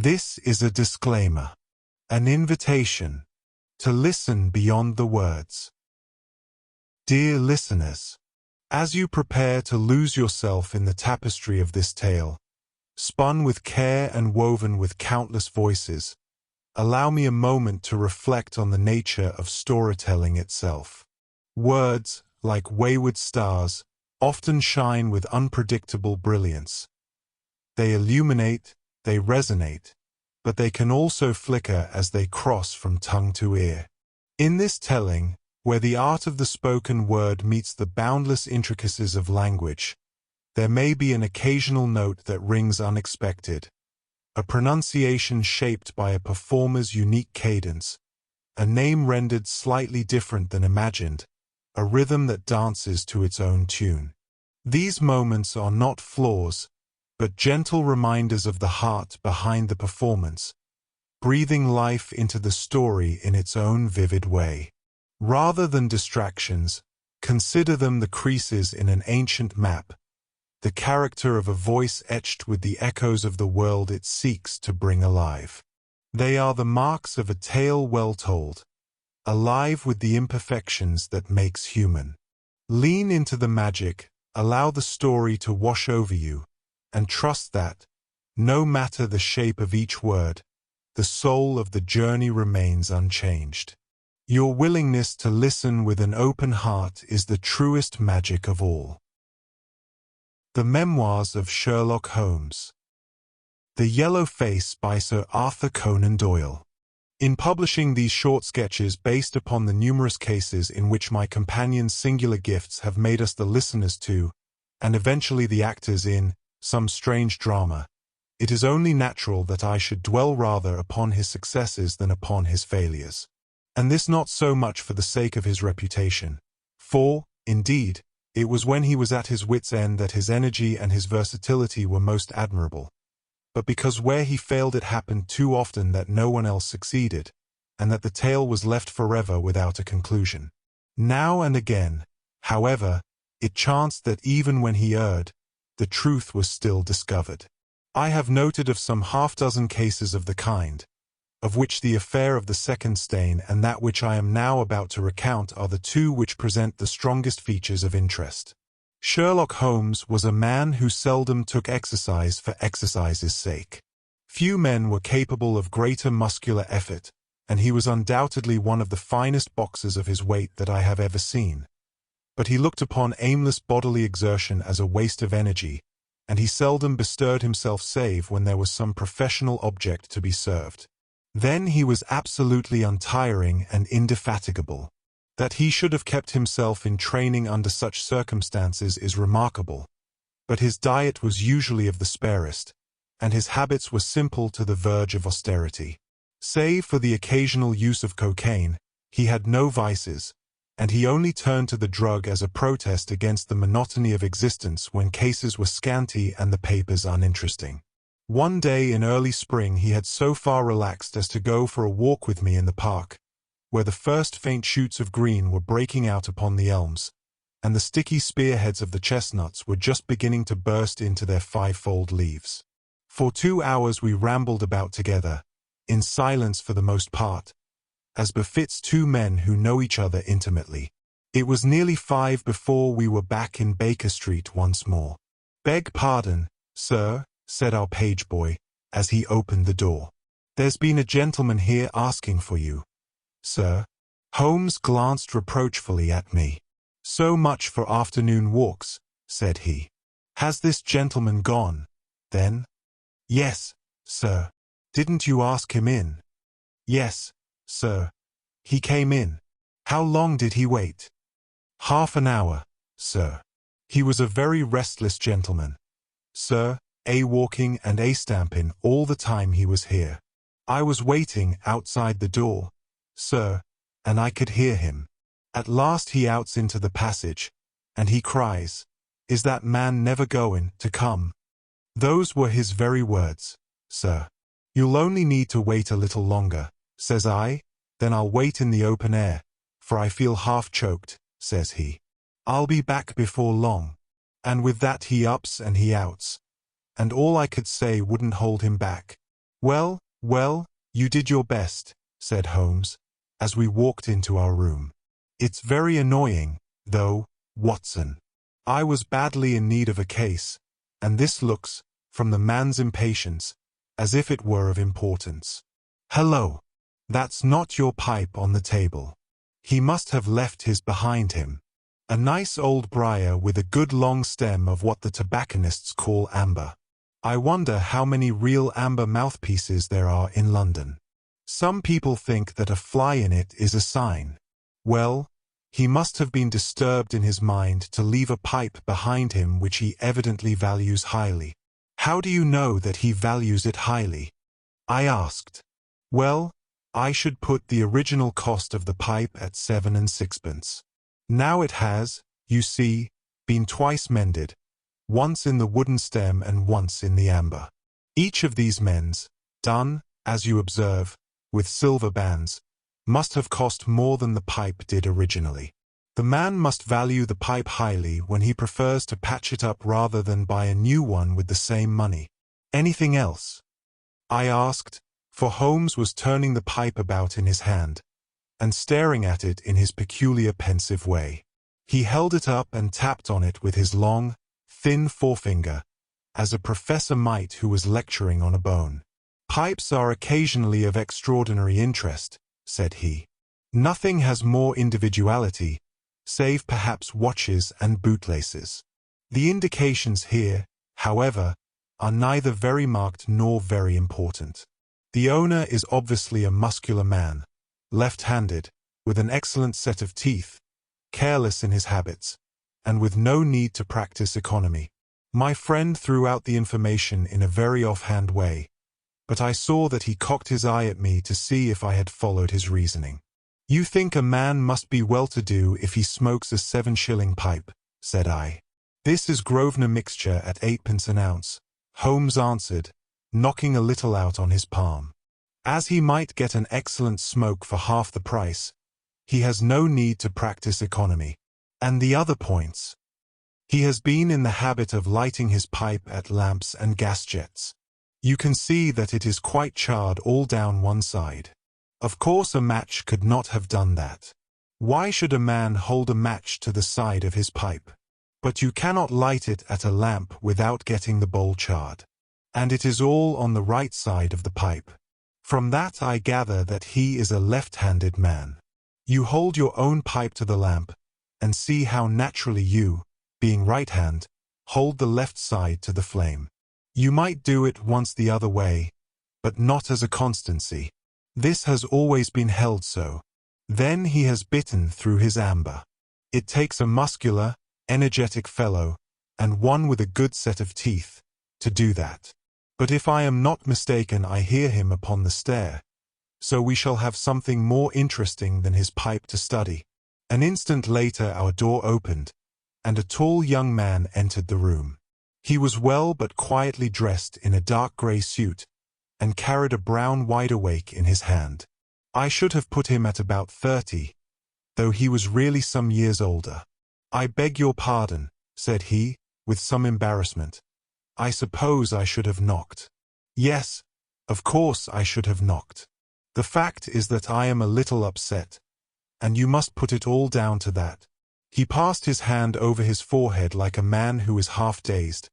This is a disclaimer, an invitation to listen beyond the words. Dear listeners, as you prepare to lose yourself in the tapestry of this tale, spun with care and woven with countless voices, allow me a moment to reflect on the nature of storytelling itself. Words, like wayward stars, often shine with unpredictable brilliance. They illuminate, they resonate, but they can also flicker as they cross from tongue to ear. In this telling, where the art of the spoken word meets the boundless intricacies of language, there may be an occasional note that rings unexpected, a pronunciation shaped by a performer's unique cadence, a name rendered slightly different than imagined, a rhythm that dances to its own tune. These moments are not flaws, but gentle reminders of the heart behind the performance, breathing life into the story in its own vivid way. Rather than distractions, consider them the creases in an ancient map, the character of a voice etched with the echoes of the world it seeks to bring alive. They are the marks of a tale well told, alive with the imperfections that makes human. Lean into the magic, allow the story to wash over you, and trust that, no matter the shape of each word, the soul of the journey remains unchanged. Your willingness to listen with an open heart is the truest magic of all. The Memoirs of Sherlock Holmes. The Yellow Face by Sir Arthur Conan Doyle. In publishing these short sketches based upon the numerous cases in which my companion's singular gifts have made us the listeners to, and eventually the actors in, some strange drama, it is only natural that I should dwell rather upon his successes than upon his failures. And this not so much for the sake of his reputation, for, indeed, it was when he was at his wit's end that his energy and his versatility were most admirable, but because where he failed it happened too often that no one else succeeded, and that the tale was left forever without a conclusion. Now and again, however, it chanced that even when he erred, the truth was still discovered. I have noted of some half-dozen cases of the kind, of which the affair of the second stain and that which I am now about to recount are the two which present the strongest features of interest. Sherlock Holmes was a man who seldom took exercise for exercise's sake. Few men were capable of greater muscular effort, and he was undoubtedly one of the finest boxers of his weight that I have ever seen. But he looked upon aimless bodily exertion as a waste of energy, and he seldom bestirred himself save when there was some professional object to be served. Then he was absolutely untiring and indefatigable. That he should have kept himself in training under such circumstances is remarkable, but his diet was usually of the sparest, and his habits were simple to the verge of austerity. Save for the occasional use of cocaine, he had no vices, and he only turned to the drug as a protest against the monotony of existence when cases were scanty and the papers uninteresting. One day in early spring he had so far relaxed as to go for a walk with me in the park, where the first faint shoots of green were breaking out upon the elms, and the sticky spearheads of the chestnuts were just beginning to burst into their fivefold leaves. For 2 hours we rambled about together, in silence for the most part, as befits two men who know each other intimately. It was nearly 5 before we were back in Baker Street once more. "Beg pardon, sir," said our page boy, as he opened the door. "There's been a gentleman here asking for you, sir." Holmes glanced reproachfully at me. "So much for afternoon walks," said he. "Has this gentleman gone, then?" "Yes, sir." "Didn't you ask him in?" "Yes, sir. He came in." "How long did he wait?" "Half an hour, sir. He was a very restless gentleman, sir, walking and stamping all the time he was here. I was waiting outside the door, sir, and I could hear him. At last he outs into the passage, and he cries, 'Is that man never going to come?' Those were his very words, sir. 'You'll only need to wait a little longer,' says I. 'Then I'll wait in the open air, for I feel half choked,' says he. 'I'll be back before long.' And with that he ups and he outs, and all I could say wouldn't hold him back. Well, well, you did your best, said Holmes, as we walked into our room. It's very annoying, though, Watson. I was badly in need of a case, and this looks, from the man's impatience, as if it were of importance. Hello. That's not your pipe on the table. He must have left his behind him. A nice old briar with a good long stem of what the tobacconists call amber. I wonder how many real amber mouthpieces there are in London. Some people think that a fly in it is a sign. Well, he must have been disturbed in his mind to leave a pipe behind him which he evidently values highly. How do you know that he values it highly? I asked. Well, I should put the original cost of the pipe at 7 and 6pence. Now it has, you see, been twice mended, once in the wooden stem and once in the amber. Each of these mends, done, as you observe, with silver bands, must have cost more than the pipe did originally. The man must value the pipe highly when he prefers to patch it up rather than buy a new one with the same money. Anything else? I asked, for Holmes was turning the pipe about in his hand, and staring at it in his peculiar pensive way. He held it up and tapped on it with his long, thin forefinger, as a professor might who was lecturing on a bone. Pipes are occasionally of extraordinary interest, said he. Nothing has more individuality, save perhaps watches and bootlaces. The indications here, however, are neither very marked nor very important. The owner is obviously a muscular man, left-handed, with an excellent set of teeth, careless in his habits, and with no need to practice economy. My friend threw out the information in a very offhand way, but I saw that he cocked his eye at me to see if I had followed his reasoning. You think a man must be well-to-do if he smokes a 7-shilling pipe, said I. This is Grosvenor mixture at 8pence an ounce, Holmes answered, knocking a little out on his palm. As he might get an excellent smoke for half the price, he has no need to practice economy. And the other points? He has been in the habit of lighting his pipe at lamps and gas jets. You can see that it is quite charred all down one side. Of course a match could not have done that. Why should a man hold a match to the side of his pipe? But you cannot light it at a lamp without getting the bowl charred. And it is all on the right side of the pipe. From that I gather that he is a left-handed man. You hold your own pipe to the lamp, and see how naturally you, being right-hand, hold the left side to the flame. You might do it once the other way, but not as a constancy. This has always been held so. Then he has bitten through his amber. It takes a muscular, energetic fellow, and one with a good set of teeth, to do that. But if I am not mistaken, I hear him upon the stair, so we shall have something more interesting than his pipe to study. An instant later our door opened, and a tall young man entered the room. He was well but quietly dressed in a dark grey suit, and carried a brown wide-awake in his hand. I should have put him at about 30, though he was really some years older. I beg your pardon, said he, with some embarrassment. I suppose I should have knocked. Yes, of course I should have knocked. The fact is that I am a little upset, and you must put it all down to that. He passed his hand over his forehead like a man who is half-dazed,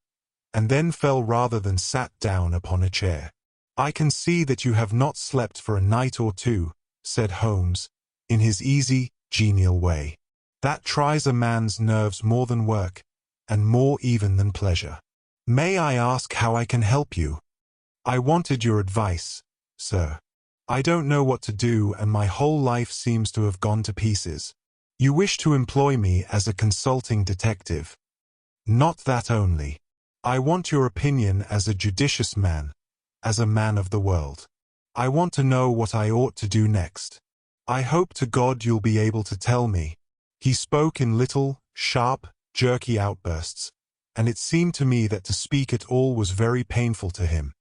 and then fell rather than sat down upon a chair. I can see that you have not slept for a night or two, said Holmes, in his easy, genial way. That tries a man's nerves more than work, and more even than pleasure. May I ask how I can help you? I wanted your advice, sir. I don't know what to do, and my whole life seems to have gone to pieces. You wish to employ me as a consulting detective. Not that only. I want your opinion as a judicious man, as a man of the world. I want to know what I ought to do next. I hope to God you'll be able to tell me. He spoke in little, sharp, jerky outbursts, and it seemed to me that to speak at all was very painful to him,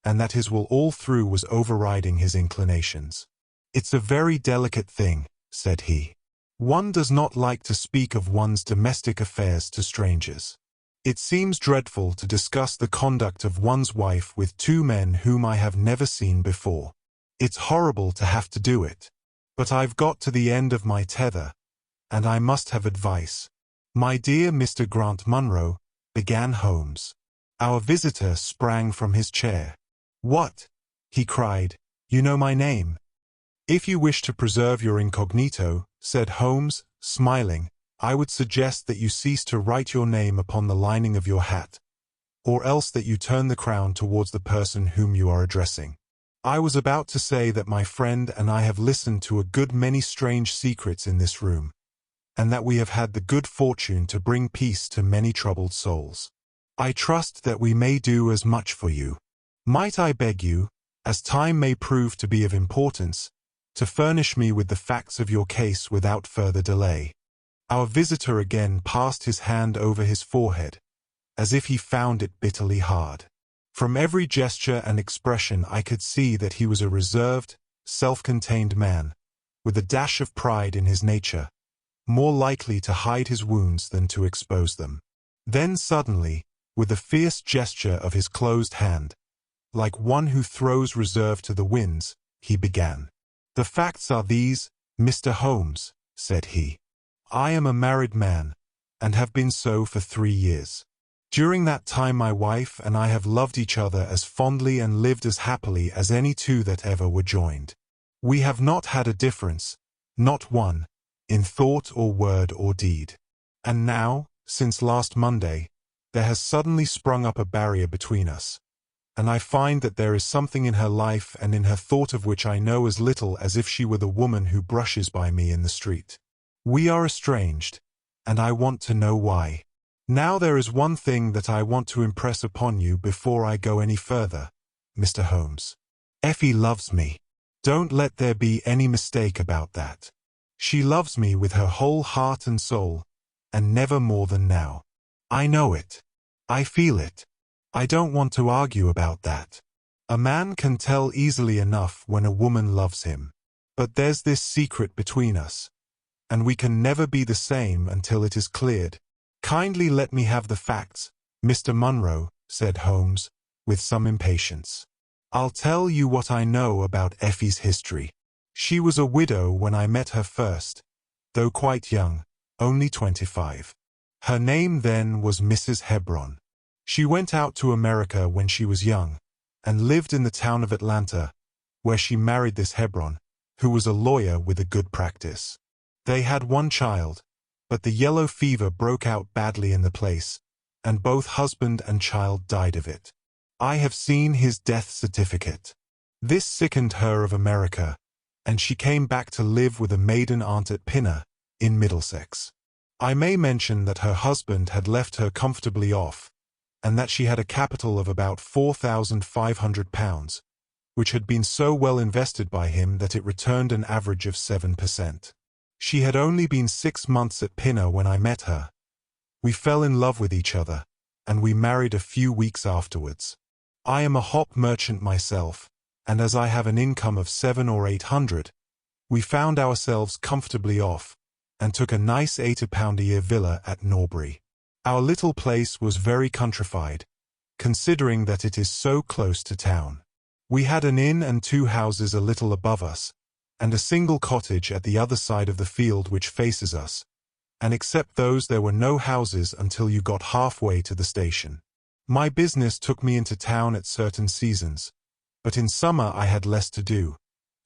and that his will all through was overriding his inclinations. It's a very delicate thing, said he. One does not like to speak of one's domestic affairs to strangers. It seems dreadful to discuss the conduct of one's wife with two men whom I have never seen before. It's horrible to have to do it. But I've got to the end of my tether, and I must have advice. My dear Mr. Grant Munro, began Holmes. Our visitor sprang from his chair. What? He cried. You know my name? If you wish to preserve your incognito, said Holmes, smiling, I would suggest that you cease to write your name upon the lining of your hat, or else that you turn the crown towards the person whom you are addressing. I was about to say that my friend and I have listened to a good many strange secrets in this room, and that we have had the good fortune to bring peace to many troubled souls. I trust that we may do as much for you. Might I beg you, as time may prove to be of importance, to furnish me with the facts of your case without further delay. Our visitor again passed his hand over his forehead, as if he found it bitterly hard. From every gesture and expression I could see that he was a reserved, self-contained man, with a dash of pride in his nature, more likely to hide his wounds than to expose them. Then suddenly, with a fierce gesture of his closed hand, like one who throws reserve to the winds, he began. The facts are these, Mr. Holmes, said he. I am a married man, and have been so for 3 years. During that time my wife and I have loved each other as fondly and lived as happily as any two that ever were joined. We have not had a difference, not one, in thought or word or deed. And now, since last Monday, there has suddenly sprung up a barrier between us, and I find that there is something in her life and in her thought of which I know as little as if she were the woman who brushes by me in the street. We are estranged, and I want to know why. Now there is one thing that I want to impress upon you before I go any further, Mr. Holmes. Effie loves me. Don't let there be any mistake about that. She loves me with her whole heart and soul, and never more than now. I know it. I feel it. I don't want to argue about that. A man can tell easily enough when a woman loves him. But there's this secret between us, and we can never be the same until it is cleared. Kindly let me have the facts, Mr. Munro, said Holmes, with some impatience. I'll tell you what I know about Effie's history. She was a widow when I met her first, though quite young, only 25. Her name then was Mrs. Hebron. She went out to America when she was young, and lived in the town of Atlanta, where she married this Hebron, who was a lawyer with a good practice. They had one child, but the yellow fever broke out badly in the place, and both husband and child died of it. I have seen his death certificate. This sickened her of America, and she came back to live with a maiden aunt at Pinner, in Middlesex. I may mention that her husband had left her comfortably off, and that she had a capital of about £4,500, which had been so well invested by him that it returned an average of 7%. She had only been 6 months at Pinner when I met her. We fell in love with each other, and we married a few weeks afterwards. I am a hop merchant myself, and as I have an income of 700 or 800, we found ourselves comfortably off, and took a nice £80 a year villa at Norbury. Our little place was very countrified, considering that it is so close to town. We had an inn and 2 houses a little above us, and a single cottage at the other side of the field which faces us, and except those there were no houses until you got halfway to the station. My business took me into town at certain seasons, but in summer I had less to do,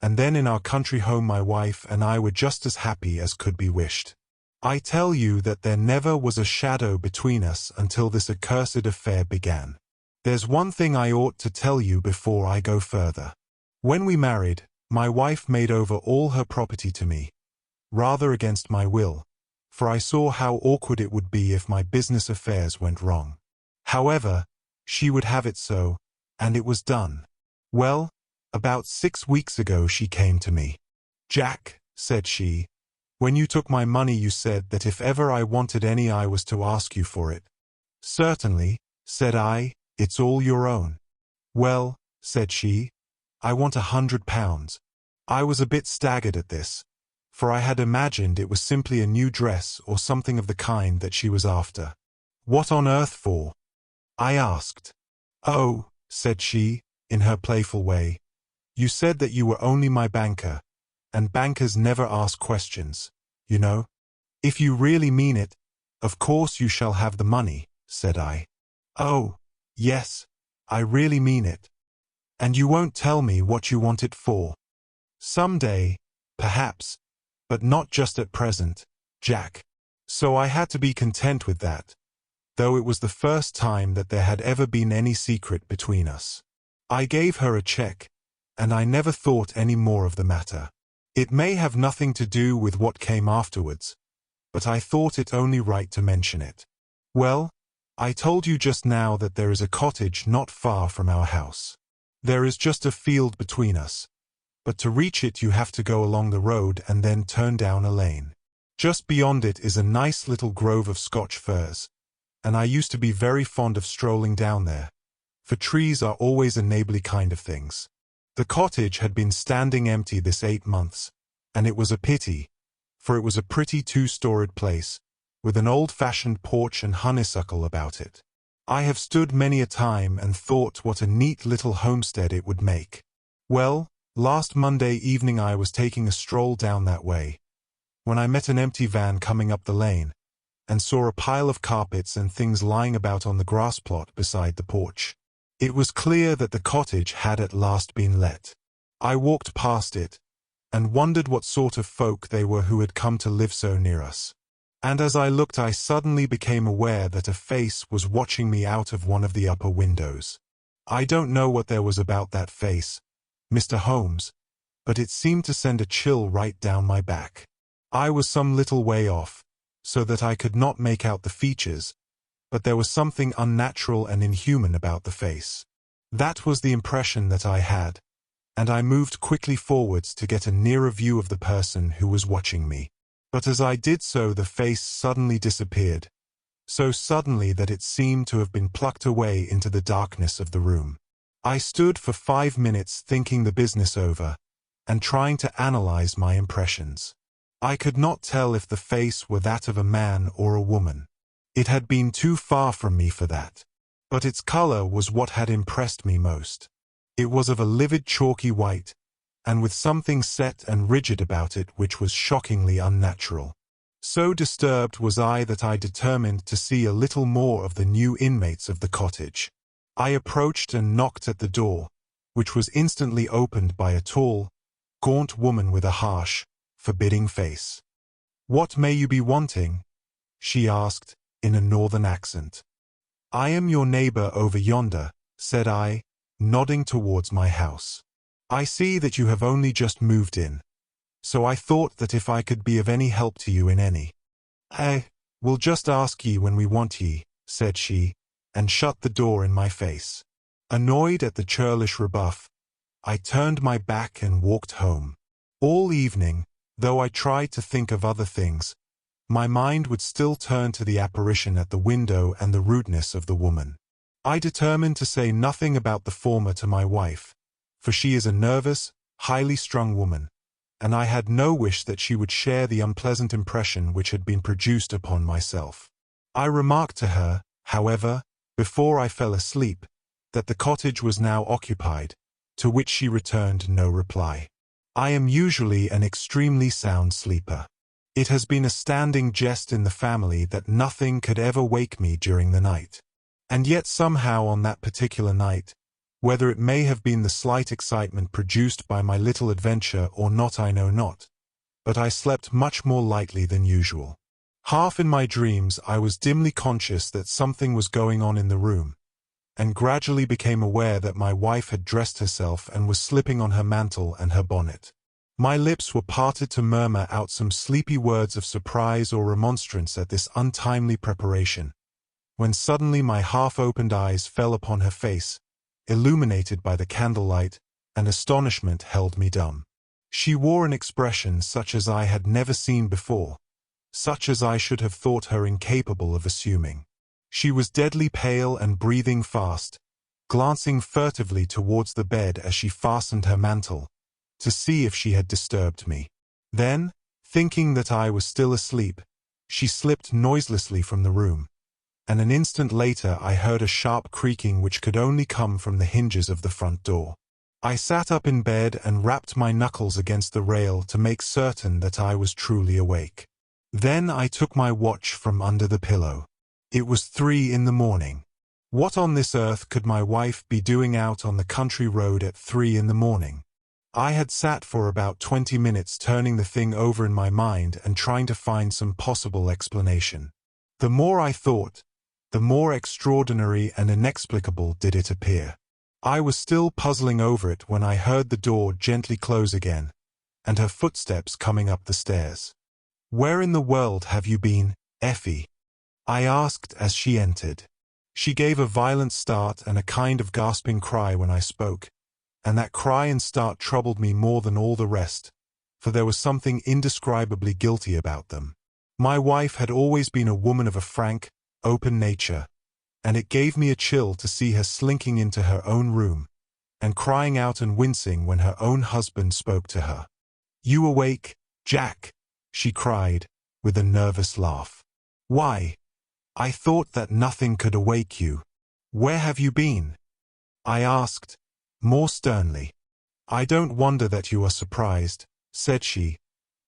and then in our country home my wife and I were just as happy as could be wished. I tell you that there never was a shadow between us until this accursed affair began. There's one thing I ought to tell you before I go further. When we married, my wife made over all her property to me, rather against my will, for I saw how awkward it would be if my business affairs went wrong. However, she would have it so, and it was done. Well, about 6 weeks ago she came to me. Jack, said she, when you took my money you said that if ever I wanted any I was to ask you for it. Certainly, said I, it's all your own. Well, said she, I want £100. I was a bit staggered at this, for I had imagined it was simply a new dress or something of the kind that she was after. "What on earth for?" I asked. "Oh," said she, in her playful way, "you said that you were only my banker, and bankers never ask questions, you know. If you really mean it, of course you shall have the money," said I. "Oh, yes, I really mean it. And you won't tell me what you want it for?" "Someday, perhaps, but not just at present, Jack." So I had to be content with that, though it was the first time that there had ever been any secret between us. I gave her a check, and I never thought any more of the matter. It may have nothing to do with what came afterwards, but I thought it only right to mention it. "Well, I told you just now that there is a cottage not far from our house. There is just a field between us, but to reach it you have to go along the road and then turn down a lane. Just beyond it is a nice little grove of Scotch firs, and I used to be very fond of strolling down there, for trees are always a neighborly kind of things. The cottage had been standing empty this 8 months, and it was a pity, for it was a pretty 2-storied place, with an old-fashioned porch and honeysuckle about it. I have stood many a time and thought what a neat little homestead it would make. Well, last Monday evening I was taking a stroll down that way, when I met an empty van coming up the lane, and saw a pile of carpets and things lying about on the grass plot beside the porch. It was clear that the cottage had at last been let. I walked past it, and wondered what sort of folk they were who had come to live so near us. And as I looked I suddenly became aware that a face was watching me out of one of the upper windows. I don't know what there was about that face, Mr. Holmes, but it seemed to send a chill right down my back. I was some little way off, so that I could not make out the features, but there was something unnatural and inhuman about the face. That was the impression that I had, and I moved quickly forwards to get a nearer view of the person who was watching me. But as I did so the face suddenly disappeared, so suddenly that it seemed to have been plucked away into the darkness of the room. I stood for 5 minutes thinking the business over, and trying to analyze my impressions. I could not tell if the face were that of a man or a woman. It had been too far from me for that. But its color was what had impressed me most. It was of a livid chalky white, and with something set and rigid about it which was shockingly unnatural. So disturbed was I that I determined to see a little more of the new inmates of the cottage. I approached and knocked at the door, which was instantly opened by a tall, gaunt woman with a harsh, forbidding face. "What may you be wanting?" she asked, in a northern accent. "I am your neighbor over yonder," said I, nodding towards my house. "I see that you have only just moved in, so I thought that if I could be of any help to you in any." "We'll just ask ye when we want ye," said she, and shut the door in my face. Annoyed at the churlish rebuff, I turned my back and walked home. All evening, though I tried to think of other things, my mind would still turn to the apparition at the window and the rudeness of the woman. I determined to say nothing about the former to my wife, for she is a nervous, highly strung woman, and I had no wish that she would share the unpleasant impression which had been produced upon myself. I remarked to her, however, before I fell asleep, that the cottage was now occupied, to which she returned no reply. I am usually an extremely sound sleeper. It has been a standing jest in the family that nothing could ever wake me during the night. And yet somehow on that particular night, whether it may have been the slight excitement produced by my little adventure or not I know not, but I slept much more lightly than usual. Half in my dreams I was dimly conscious that something was going on in the room, and gradually became aware that my wife had dressed herself and was slipping on her mantle and her bonnet. My lips were parted to murmur out some sleepy words of surprise or remonstrance at this untimely preparation, when suddenly my half-opened eyes fell upon her face, illuminated by the candlelight, and astonishment held me dumb. She wore an expression such as I had never seen before, such as I should have thought her incapable of assuming. She was deadly pale and breathing fast, glancing furtively towards the bed as she fastened her mantle, to see if she had disturbed me. Then, thinking that I was still asleep, she slipped noiselessly from the room, and an instant later I heard a sharp creaking which could only come from the hinges of the front door. I sat up in bed and rapped my knuckles against the rail to make certain that I was truly awake. Then I took my watch from under the pillow. It was 3 in the morning. What on this earth could my wife be doing out on the country road at 3 in the morning? I had sat for about 20 minutes turning the thing over in my mind and trying to find some possible explanation. The more I thought, the more extraordinary and inexplicable did it appear. I was still puzzling over it when I heard the door gently close again, and her footsteps coming up the stairs. "Where in the world have you been, Effie?" I asked as she entered. She gave a violent start and a kind of gasping cry when I spoke, and that cry and start troubled me more than all the rest, for there was something indescribably guilty about them. My wife had always been a woman of a frank, open nature, and it gave me a chill to see her slinking into her own room, and crying out and wincing when her own husband spoke to her. "You awake, Jack?" she cried, with a nervous laugh. "Why? I thought that nothing could awake you. Where have you been?" I asked, more sternly. "I don't wonder that you are surprised," said she,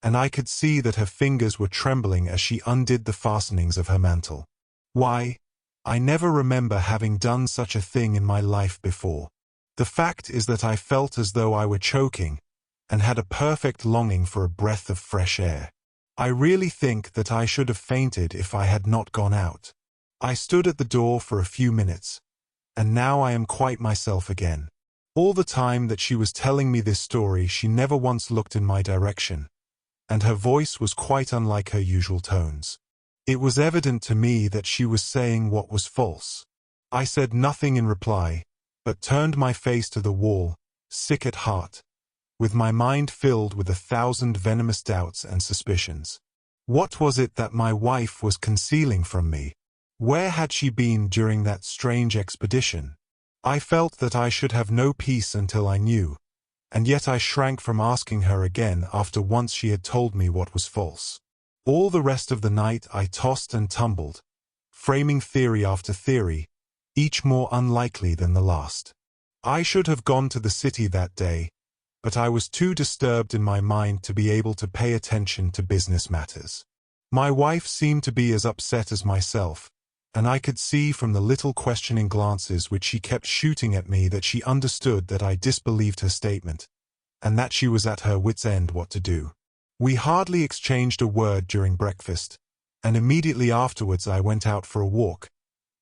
and I could see that her fingers were trembling as she undid the fastenings of her mantle. "Why, I never remember having done such a thing in my life before. The fact is that I felt as though I were choking, and had a perfect longing for a breath of fresh air. I really think that I should have fainted if I had not gone out. I stood at the door for a few minutes, and now I am quite myself again." All the time that she was telling me this story she never once looked in my direction, and her voice was quite unlike her usual tones. It was evident to me that she was saying what was false. I said nothing in reply, but turned my face to the wall, sick at heart, with my mind filled with 1,000 venomous doubts and suspicions. What was it that my wife was concealing from me? Where had she been during that strange expedition? I felt that I should have no peace until I knew, and yet I shrank from asking her again after once she had told me what was false. All the rest of the night I tossed and tumbled, framing theory after theory, each more unlikely than the last. I should have gone to the city that day, but I was too disturbed in my mind to be able to pay attention to business matters. My wife seemed to be as upset as myself, and I could see from the little questioning glances which she kept shooting at me that she understood that I disbelieved her statement, and that she was at her wit's end what to do. We hardly exchanged a word during breakfast, and immediately afterwards I went out for a walk,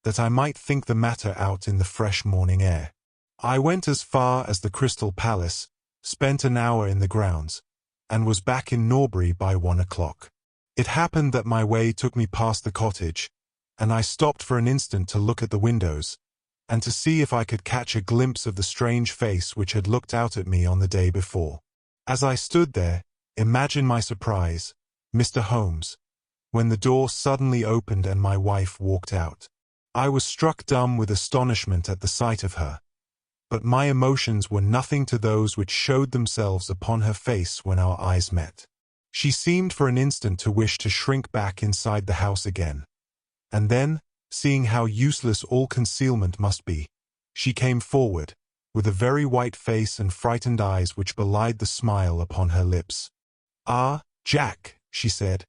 that I might think the matter out in the fresh morning air. I went as far as the Crystal Palace, spent an hour in the grounds, and was back in Norbury by 1 o'clock. It happened that my way took me past the cottage, and I stopped for an instant to look at the windows, and to see if I could catch a glimpse of the strange face which had looked out at me on the day before. As I stood there, imagine my surprise, Mr. Holmes, when the door suddenly opened and my wife walked out. I was struck dumb with astonishment at the sight of her, but my emotions were nothing to those which showed themselves upon her face when our eyes met. She seemed for an instant to wish to shrink back inside the house again, and then, seeing how useless all concealment must be, she came forward, with a very white face and frightened eyes which belied the smile upon her lips. "Ah, Jack," she said,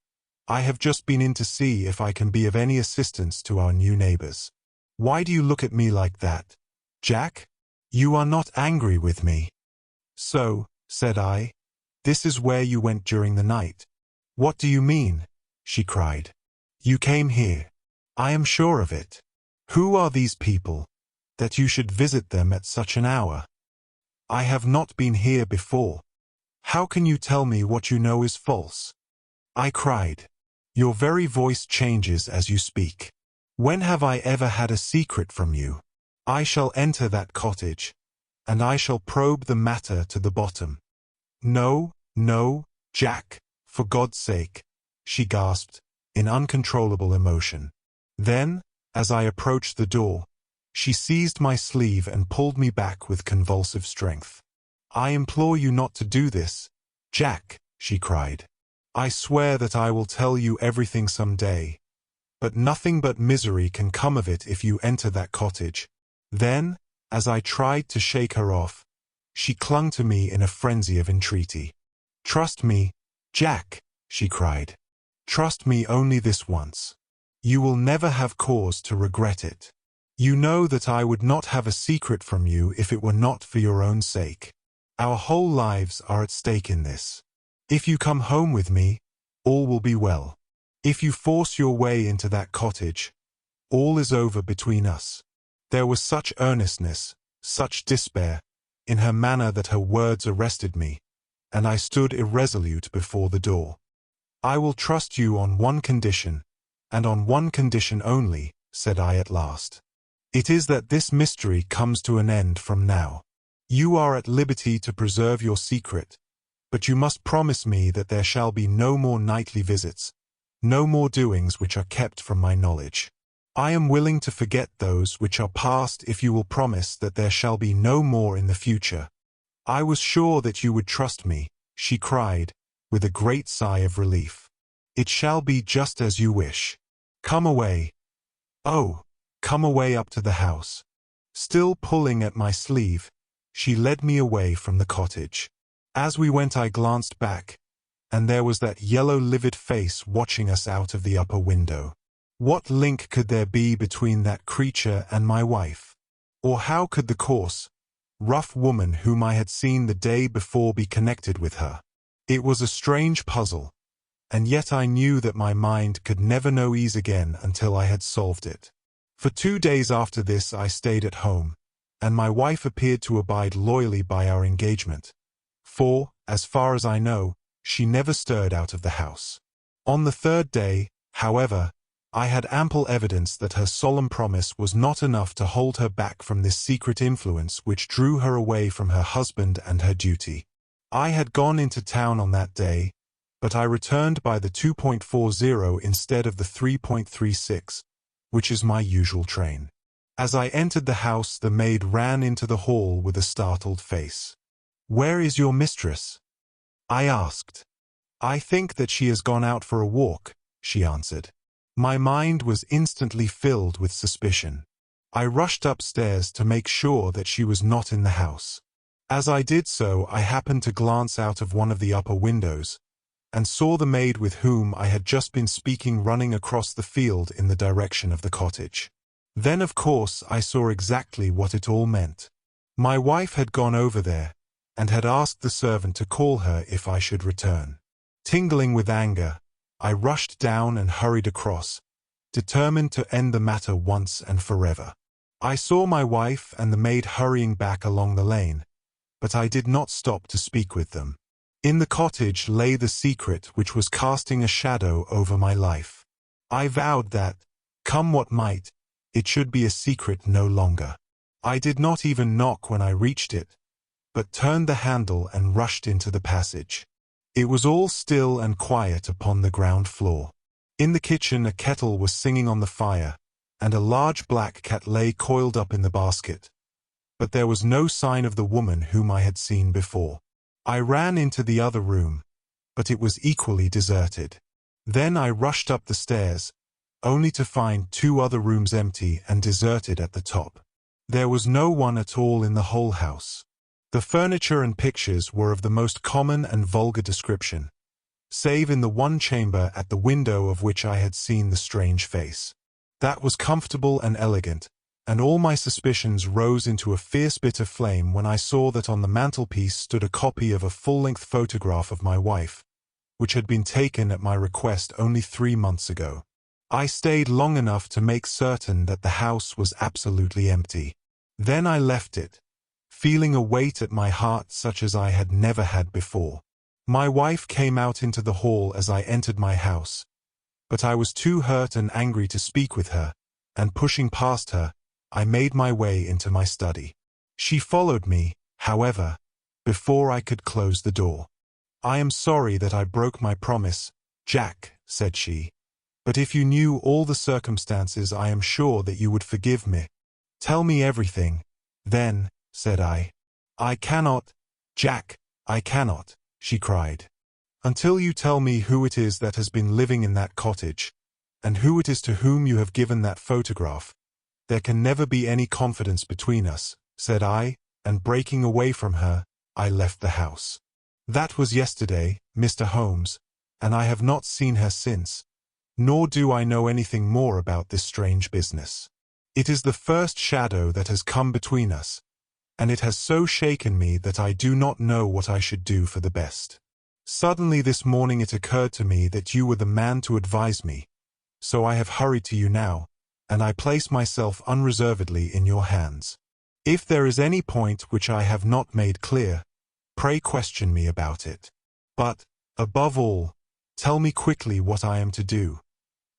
"I have just been in to see if I can be of any assistance to our new neighbors. Why do you look at me like that, Jack? You are not angry with me?" "So," said I, "this is where you went during the night." "What do you mean?" she cried. "You came here. I am sure of it. Who are these people, that you should visit them at such an hour? I have not been here before. How can you tell me what you know is false?" I cried. "Your very voice changes as you speak. When have I ever had a secret from you? I shall enter that cottage, and I shall probe the matter to the bottom." "No, no, Jack, for God's sake," she gasped, in uncontrollable emotion. Then, as I approached the door, she seized my sleeve and pulled me back with convulsive strength. "I implore you not to do this, Jack," she cried. "I swear that I will tell you everything some day, but nothing but misery can come of it if you enter that cottage." Then, as I tried to shake her off, she clung to me in a frenzy of entreaty. "Trust me, Jack," she cried. "Trust me only this once. You will never have cause to regret it. You know that I would not have a secret from you if it were not for your own sake. Our whole lives are at stake in this. If you come home with me, all will be well. If you force your way into that cottage, all is over between us." There was such earnestness, such despair, in her manner that her words arrested me, and I stood irresolute before the door. "I will trust you on one condition, and on one condition only," said I at last. "It is that this mystery comes to an end from now. You are at liberty to preserve your secret, but you must promise me that there shall be no more nightly visits, no more doings which are kept from my knowledge. I am willing to forget those which are past if you will promise that there shall be no more in the future." "I was sure that you would trust me," she cried, with a great sigh of relief. "It shall be just as you wish. Come away. Oh, come away up to the house." Still pulling at my sleeve, she led me away from the cottage. As we went I glanced back, and there was that yellow livid face watching us out of the upper window. What link could there be between that creature and my wife? Or how could the coarse, rough woman whom I had seen the day before be connected with her? It was a strange puzzle, and yet I knew that my mind could never know ease again until I had solved it. For 2 days after this I stayed at home, and my wife appeared to abide loyally by our engagement, for, as far as I know, she never stirred out of the house. On the 3rd day, however, I had ample evidence that her solemn promise was not enough to hold her back from this secret influence which drew her away from her husband and her duty. I had gone into town on that day, but I returned by the 2.40 instead of the 3.36, which is my usual train. As I entered the house, the maid ran into the hall with a startled face. "Where is your mistress?" I asked. "I think that she has gone out for a walk," she answered. My mind was instantly filled with suspicion. I rushed upstairs to make sure that she was not in the house. As I did so, I happened to glance out of one of the upper windows, and saw the maid with whom I had just been speaking running across the field in the direction of the cottage. Then, of course, I saw exactly what it all meant. My wife had gone over there, and had asked the servant to call her if I should return. Tingling with anger, I rushed down and hurried across, determined to end the matter once and forever. I saw my wife and the maid hurrying back along the lane, but I did not stop to speak with them. In the cottage lay the secret which was casting a shadow over my life. I vowed that, come what might, it should be a secret no longer. I did not even knock when I reached it, but turned the handle and rushed into the passage. It was all still and quiet upon the ground floor. In the kitchen a kettle was singing on the fire, and a large black cat lay coiled up in the basket. But there was no sign of the woman whom I had seen before. I ran into the other room, but it was equally deserted. Then I rushed up the stairs, only to find 2 other rooms empty and deserted at the top. There was no one at all in the whole house. The furniture and pictures were of the most common and vulgar description, save in the one chamber at the window of which I had seen the strange face. That was comfortable and elegant, and all my suspicions rose into a fierce bitter flame when I saw that on the mantelpiece stood a copy of a full-length photograph of my wife, which had been taken at my request only 3 months ago. I stayed long enough to make certain that the house was absolutely empty. Then I left it, feeling a weight at my heart such as I had never had before. My wife came out into the hall as I entered my house, but I was too hurt and angry to speak with her, and pushing past her, I made my way into my study. She followed me, however, before I could close the door. "I am sorry that I broke my promise, Jack," said she, "but if you knew all the circumstances I am sure that you would forgive me. Tell me everything, then," said I. "I cannot, Jack, I cannot," she cried. "Until you tell me who it is that has been living in that cottage, and who it is to whom you have given that photograph. There can never be any confidence between us, said I, and breaking away from her, I left the house. That was yesterday, Mr. Holmes, and I have not seen her since, nor do I know anything more about this strange business. It is the first shadow that has come between us, and it has so shaken me that I do not know what I should do for the best. Suddenly this morning it occurred to me that you were the man to advise me, so I have hurried to you now, and I place myself unreservedly in your hands. If there is any point which I have not made clear, pray question me about it. But, above all, tell me quickly what I am to do,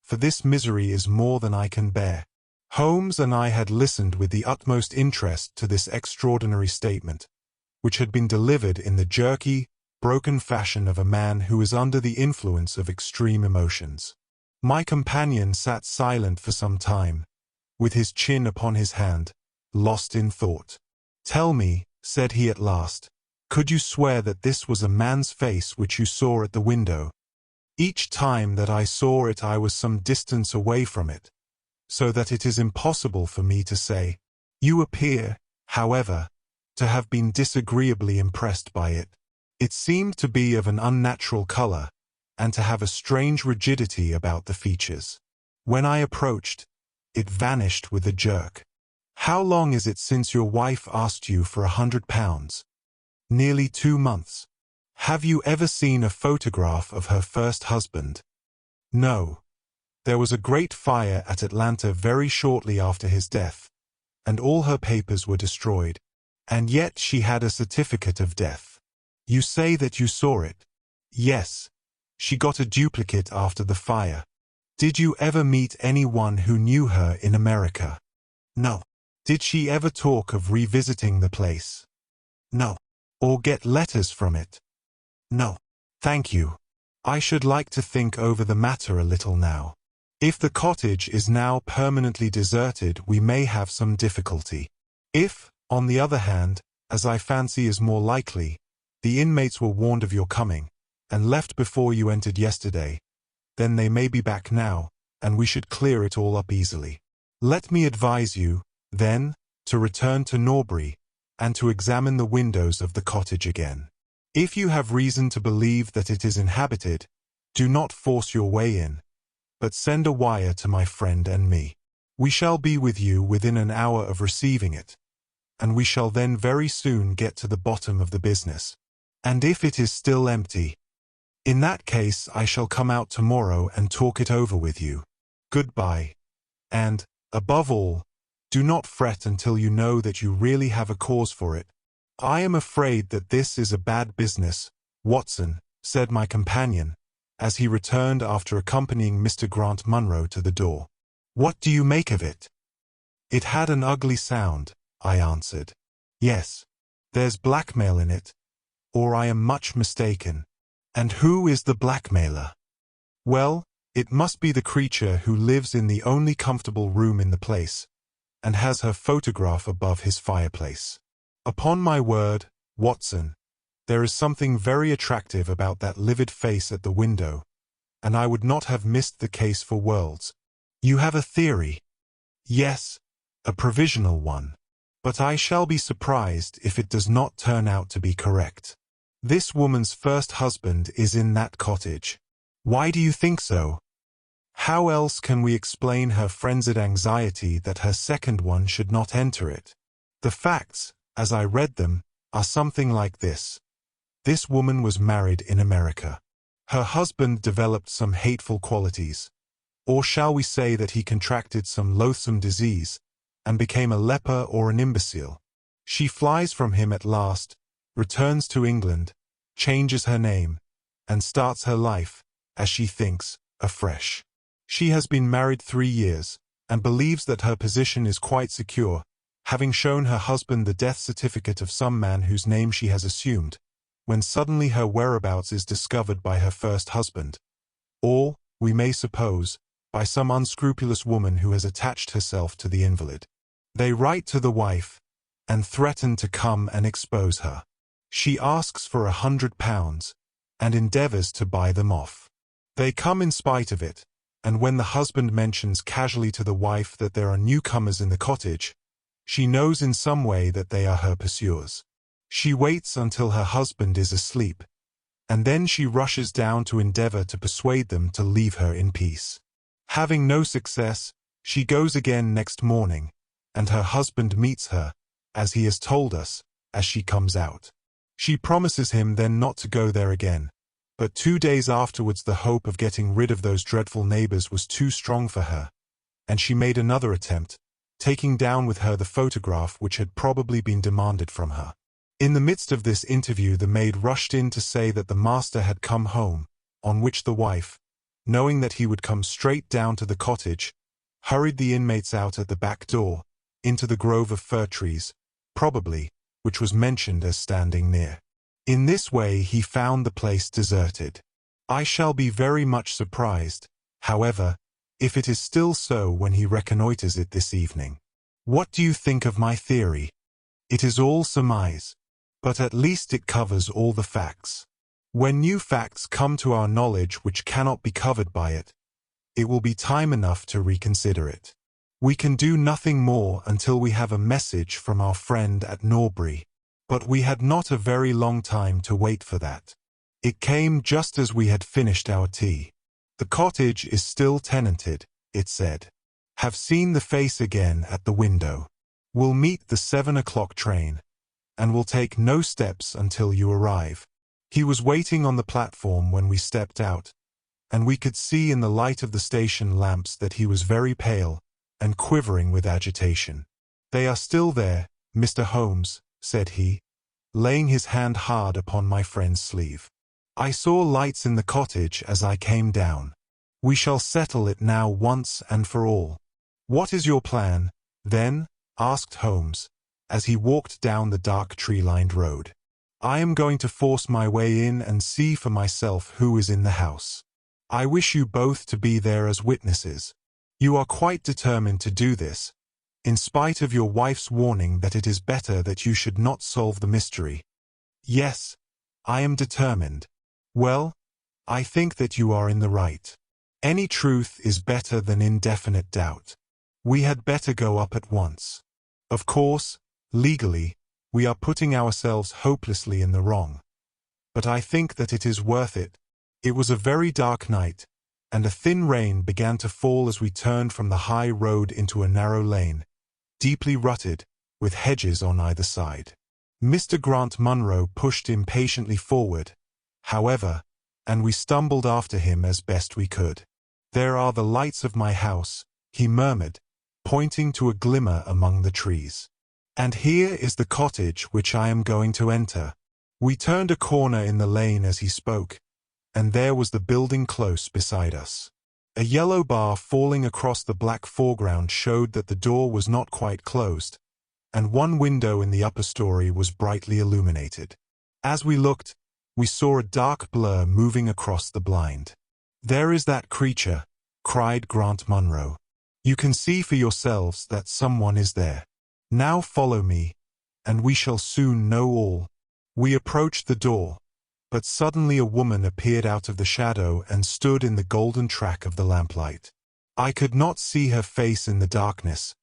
for this misery is more than I can bear. Holmes and I had listened with the utmost interest to this extraordinary statement, which had been delivered in the jerky, broken fashion of a man who is under the influence of extreme emotions. My companion sat silent for some time, with his chin upon his hand, lost in thought. Tell me, said he at last, could you swear that this was a man's face which you saw at the window? Each time that I saw it I was some distance away from it, so that it is impossible for me to say. You appear, however, to have been disagreeably impressed by it. It seemed to be of an unnatural color, and to have a strange rigidity about the features. When I approached, it vanished with a jerk. How long is it since your wife asked you for £100? Nearly 2 months. Have you ever seen a photograph of her first husband? No. There was a great fire at Atlanta very shortly after his death, and all her papers were destroyed. And yet she had a certificate of death. You say that you saw it? Yes. She got a duplicate after the fire. Did you ever meet anyone who knew her in America? No. Did she ever talk of revisiting the place? No. Or get letters from it? No. Thank you. I should like to think over the matter a little now. If the cottage is now permanently deserted, we may have some difficulty. If, on the other hand, as I fancy is more likely, the inmates were warned of your coming, and left before you entered yesterday, then they may be back now, and we should clear it all up easily. Let me advise you, then, to return to Norbury, and to examine the windows of the cottage again. If you have reason to believe that it is inhabited, do not force your way in, but send a wire to my friend and me. We shall be with you within an hour of receiving it, and we shall then very soon get to the bottom of the business. And if it is still empty, in that case I shall come out tomorrow and talk it over with you. Goodbye. And, above all, do not fret until you know that you really have a cause for it. I am afraid that this is a bad business, Watson, said my companion, as he returned after accompanying Mr. Grant Munro to the door. What do you make of it? It had an ugly sound, I answered. Yes. There's blackmail in it, or I am much mistaken. And who is the blackmailer? Well, it must be the creature who lives in the only comfortable room in the place, and has her photograph above his fireplace. Upon my word, Watson, there is something very attractive about that livid face at the window, and I would not have missed the case for worlds. You have a theory? Yes, a provisional one. But I shall be surprised if it does not turn out to be correct. This woman's first husband is in that cottage. Why do you think so? How else can we explain her frenzied anxiety that her second one should not enter it? The facts, as I read them, are something like this. This woman was married in America. Her husband developed some hateful qualities, or shall we say that he contracted some loathsome disease, and became a leper or an imbecile. She flies from him at last, returns to England, changes her name, and starts her life, as she thinks, afresh. She has been married 3 years, and believes that her position is quite secure, having shown her husband the death certificate of some man whose name she has assumed, when suddenly her whereabouts is discovered by her first husband, or, we may suppose, by some unscrupulous woman who has attached herself to the invalid. They write to the wife, and threaten to come and expose her. She asks for £100, and endeavours to buy them off. They come in spite of it, and when the husband mentions casually to the wife that there are newcomers in the cottage, she knows in some way that they are her pursuers. She waits until her husband is asleep, and then she rushes down to endeavor to persuade them to leave her in peace. Having no success, she goes again next morning, and her husband meets her, as he has told us, as she comes out. She promises him then not to go there again, but 2 days afterwards the hope of getting rid of those dreadful neighbors was too strong for her, and she made another attempt, taking down with her the photograph which had probably been demanded from her. In the midst of this interview the maid rushed in to say that the master had come home, on which the wife, knowing that he would come straight down to the cottage, hurried the inmates out at the back door, into the grove of fir trees, probably, which was mentioned as standing near. In this way he found the place deserted. I shall be very much surprised, however, if it is still so when he reconnoiters it this evening. What do you think of my theory? It is all surmise, but at least it covers all the facts. When new facts come to our knowledge which cannot be covered by it, it will be time enough to reconsider it. We can do nothing more until we have a message from our friend at Norbury, but we had not a very long time to wait for that. It came just as we had finished our tea. The cottage is still tenanted, it said. Have seen the face again at the window. Will meet the 7 o'clock train, and will take no steps until you arrive. He was waiting on the platform when we stepped out, and we could see in the light of the station lamps that he was very pale and quivering with agitation. They are still there, Mr. Holmes, said he, laying his hand hard upon my friend's sleeve. I saw lights in the cottage as I came down. We shall settle it now once and for all. What is your plan, then? Asked Holmes, as he walked down the dark tree-lined road. I am going to force my way in and see for myself who is in the house. I wish you both to be there as witnesses. You are quite determined to do this, in spite of your wife's warning that it is better that you should not solve the mystery. Yes, I am determined. Well, I think that you are in the right. Any truth is better than indefinite doubt. We had better go up at once. Of course, legally, we are putting ourselves hopelessly in the wrong. But I think that it is worth it. It was a very dark night, and a thin rain began to fall as we turned from the high road into a narrow lane, deeply rutted, with hedges on either side. Mr. Grant Munro pushed impatiently forward, however, and we stumbled after him as best we could. There are the lights of my house, he murmured, pointing to a glimmer among the trees. And here is the cottage which I am going to enter. We turned a corner in the lane as he spoke, and there was the building close beside us. A yellow bar falling across the black foreground showed that the door was not quite closed, and one window in the upper story was brightly illuminated. As we looked, we saw a dark blur moving across the blind. There is that creature, cried Grant Munro. You can see for yourselves that someone is there. Now follow me, and we shall soon know all. We approached the door, but suddenly a woman appeared out of the shadow and stood in the golden track of the lamplight. I could not see her face in the darkness,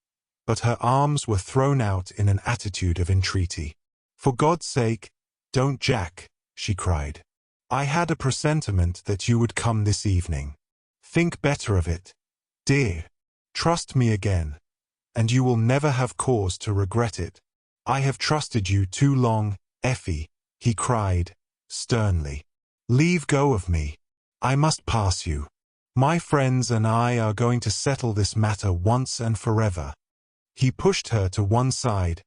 but her arms were thrown out in an attitude of entreaty. For God's sake, don't Jack, she cried. I had a presentiment that you would come this evening. Think better of it, dear. Trust me again, and you will never have cause to regret it. I have trusted you too long, Effie, he cried, sternly. Leave go of me. I must pass you. My friends and I are going to settle this matter once and forever. He pushed her to one side,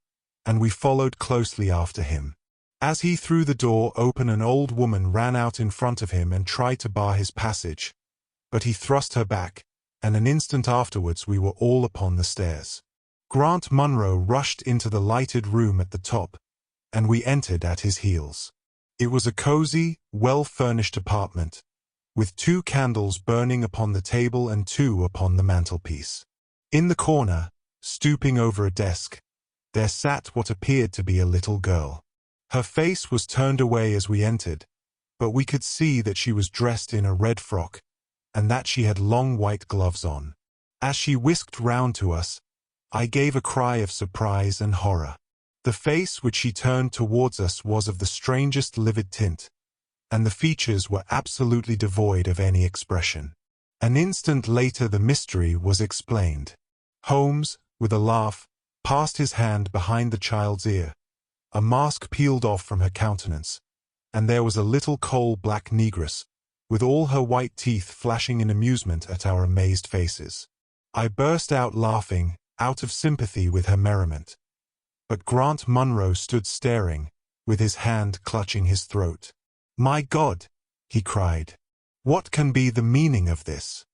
and we followed closely after him. As he threw the door open, an old woman ran out in front of him and tried to bar his passage, but he thrust her back, and an instant afterwards we were all upon the stairs. Grant Munro rushed into the lighted room at the top, and we entered at his heels. It was a cozy, well-furnished apartment, with 2 candles burning upon the table and 2 upon the mantelpiece. In the corner, stooping over a desk, there sat what appeared to be a little girl. Her face was turned away as we entered, but we could see that she was dressed in a red frock, and that she had long white gloves on. As she whisked round to us, I gave a cry of surprise and horror. The face which she turned towards us was of the strangest livid tint, and the features were absolutely devoid of any expression. An instant later the mystery was explained. Holmes, with a laugh, passed his hand behind the child's ear. A mask peeled off from her countenance, and there was a little coal-black negress, with all her white teeth flashing in amusement at our amazed faces. I burst out laughing, out of sympathy with her merriment. But Grant Munro stood staring, with his hand clutching his throat. "My God!" he cried. "What can be the meaning of this?"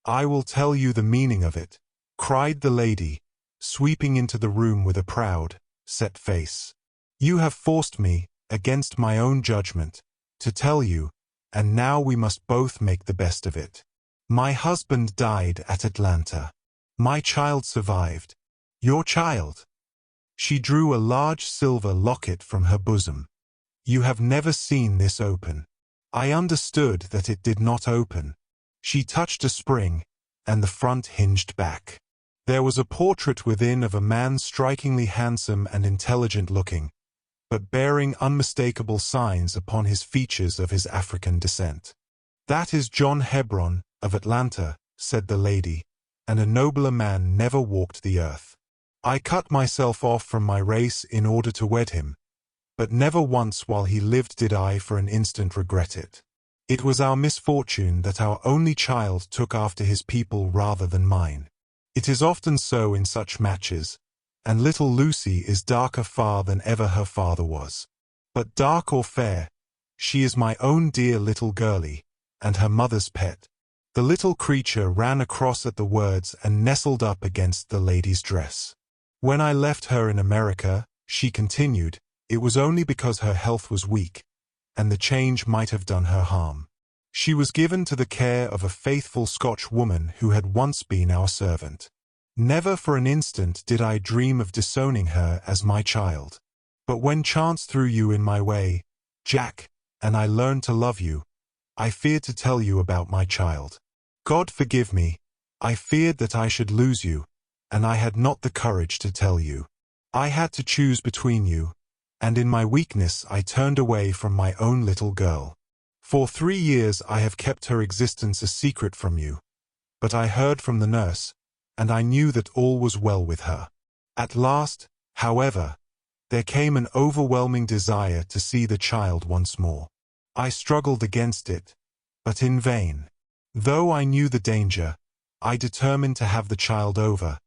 "I will tell you the meaning of it," cried the lady, sweeping into the room with a proud, set face. "You have forced me, against my own judgment, to tell you, and now we must both make the best of it. My husband died at Atlanta. My child survived." "Your child?" She drew a large silver locket from her bosom. "You have never seen this open." I understood that it did not open. She touched a spring, and the front hinged back. There was a portrait within of a man strikingly handsome and intelligent-looking, but bearing unmistakable signs upon his features of his African descent. "That is John Hebron, of Atlanta," said the lady, "and a nobler man never walked the earth. I cut myself off from my race in order to wed him, but never once while he lived did I for an instant regret it. It was our misfortune that our only child took after his people rather than mine. It is often so in such matches, and little Lucy is darker far than ever her father was. But dark or fair, she is my own dear little girlie, and her mother's pet." The little creature ran across at the words and nestled up against the lady's dress. "When I left her in America," she continued, "it was only because her health was weak, and the change might have done her harm. She was given to the care of a faithful Scotch woman who had once been our servant. Never for an instant did I dream of disowning her as my child. But when chance threw you in my way, Jack, and I learned to love you, I feared to tell you about my child. God forgive me, I feared that I should lose you, and I had not the courage to tell you. I had to choose between you, and in my weakness I turned away from my own little girl. For 3 years I have kept her existence a secret from you, but I heard from the nurse, and I knew that all was well with her. At last, however, there came an overwhelming desire to see the child once more. I struggled against it, but in vain. Though I knew the danger, I determined to have the child over,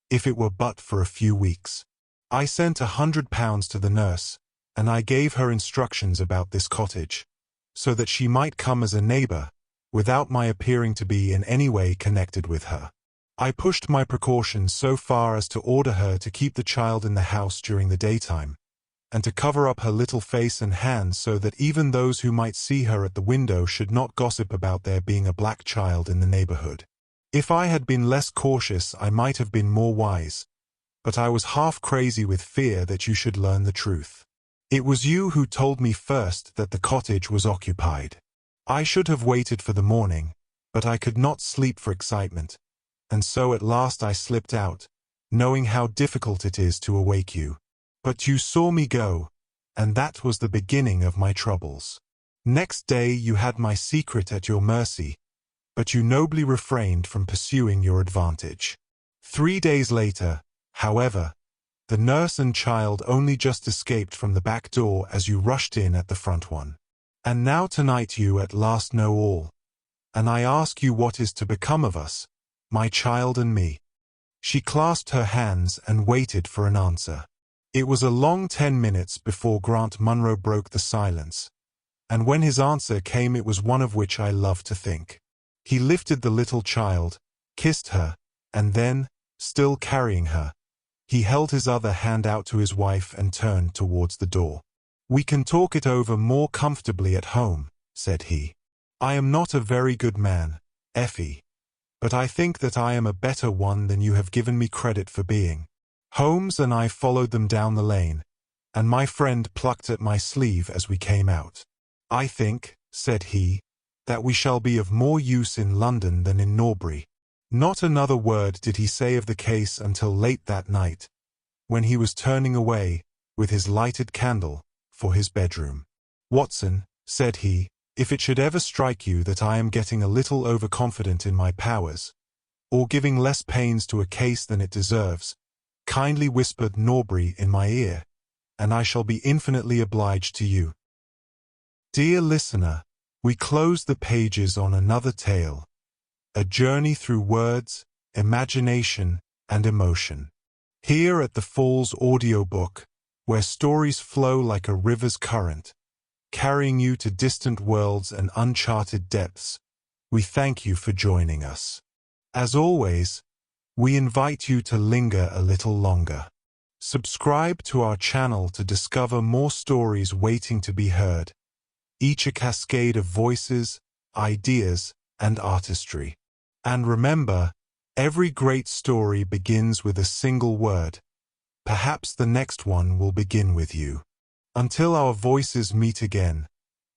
if it were but for a few weeks. I sent £100 to the nurse, and I gave her instructions about this cottage, so that she might come as a neighbor, without my appearing to be in any way connected with her. I pushed my precautions so far as to order her to keep the child in the house during the daytime, and to cover up her little face and hands so that even those who might see her at the window should not gossip about there being a black child in the neighborhood. If I had been less cautious, I might have been more wise, but I was half crazy with fear that you should learn the truth. It was you who told me first that the cottage was occupied. I should have waited for the morning, but I could not sleep for excitement, and so at last I slipped out, knowing how difficult it is to awake you. But you saw me go, and that was the beginning of my troubles. Next day you had my secret at your mercy, but you nobly refrained from pursuing your advantage. 3 days later, however, the nurse and child only just escaped from the back door as you rushed in at the front one. And now tonight you at last know all, and I ask you what is to become of us, my child and me." She clasped her hands and waited for an answer. It was a long 10 minutes before Grant Munro broke the silence, and when his answer came it was one of which I love to think. He lifted the little child, kissed her, and then, still carrying her, he held his other hand out to his wife and turned towards the door. "We can talk it over more comfortably at home," said he. "I am not a very good man, Effie, but I think that I am a better one than you have given me credit for being." Holmes and I followed them down the lane, and my friend plucked at my sleeve as we came out. "I think," said he, that we shall be of more use in London than in Norbury. Not another word did he say of the case until late that night, when he was turning away, with his lighted candle, for his bedroom. "Watson," said he, "if it should ever strike you that I am getting a little overconfident in my powers, or giving less pains to a case than it deserves, kindly whisper Norbury in my ear, and I shall be infinitely obliged to you." Dear listener, we close the pages on another tale, a journey through words, imagination, and emotion. Here at the Falls Audiobook, where stories flow like a river's current, carrying you to distant worlds and uncharted depths, we thank you for joining us. As always, we invite you to linger a little longer. Subscribe to our channel to discover more stories waiting to be heard, each a cascade of voices, ideas, and artistry. And remember, every great story begins with a single word. Perhaps the next one will begin with you. Until our voices meet again,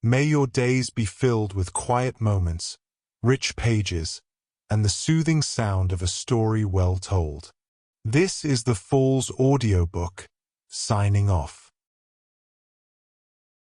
may your days be filled with quiet moments, rich pages, and the soothing sound of a story well told. This is the Falls Audiobook, signing off.